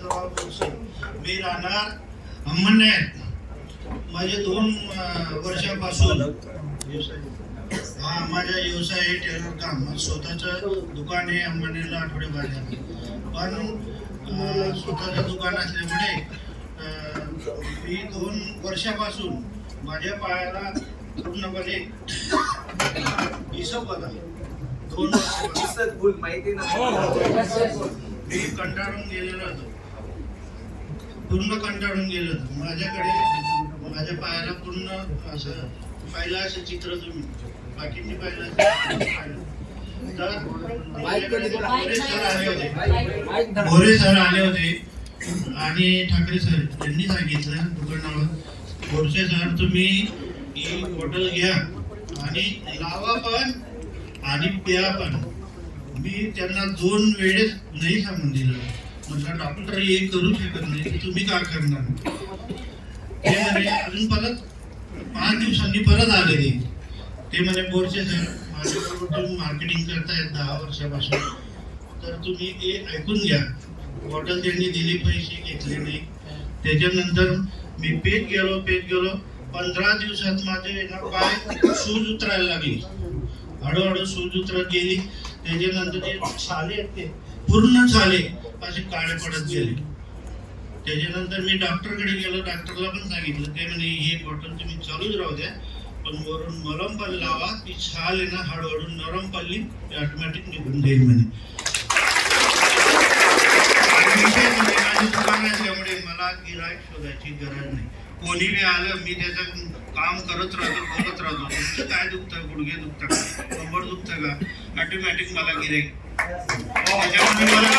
मी राहणार अंमळनेर. माझे 2 वर्षापासून माझा व्यवसाय आहे टेलर काम. स्वतःचं दुकान आहे अंमळनेरला आठवडे बाजार. पण स्वतःचं दुकान असल्यामुळे मी 2 वर्षापासून माझ्या पायाला पूर्णपणे इसप होता. 2 वर्षापासून मी कंटाळून गेलेलो होतो, पूर्ण कंटाळून गेलो होतो. माझ्या पायाला पूर्ण असं पाहिलं असं चित्र तुम्ही बाकींनी पाहिलं तर भोरे सर आले होते आणि ठाकरे सर यांनी सांगितलं दुकानावर, भोरसे सर तुम्ही ही बॉटल घ्या आणि लावा पण आणि प्या पण. मी त्यांना 2 वेळेस नाही सांगून दिलं. म्हटलं डॉक्टर हे करू शकत नाही, तुम्ही का करणार. ते म्हणे अजून परत 5 दिवसांनी परत आले ते म्हणे बोरसे सर माझ्याबरोबर तुम्ही मार्केटिंग करतायत 10 वर्षापासून, तर तुम्ही हे ऐकून घ्या. बॉटल त्यांनी दिली, पैसे घेतले नाही. त्याच्यानंतर मी पेट गेलो 15 दिवसात माझे पाय सूज उतरायला लागली. हळूहळू सूज उतरत गेली. त्याच्यानंतर जे छाले आहेत ते पूर्ण छाले असे काळे पडत गेले. त्याच्यानंतर मी डॉक्टरकडे गेलो. डॉक्टरला पण सांगितलं. ते म्हणे ही बॉटल तुम्ही चालूच राहू द्या, पण वरून मलम पण लावा. ती छाल आहे ना हळूहळू नरम पडली ती ऑटोमॅटिक निघून जाईल म्हणे. माझी दुकान असल्यामुळे मला गिराईक शोधायची गरज नाही. कोणी बी आलं मी त्याचं काम करत राहतो, बोलत राहतो. तुमचं काय दुखतं, गुडघे दुखतं का, कंबर दुखतं का, ऑटोमॅटिक मला गिराईक. त्याच्यामुळे मला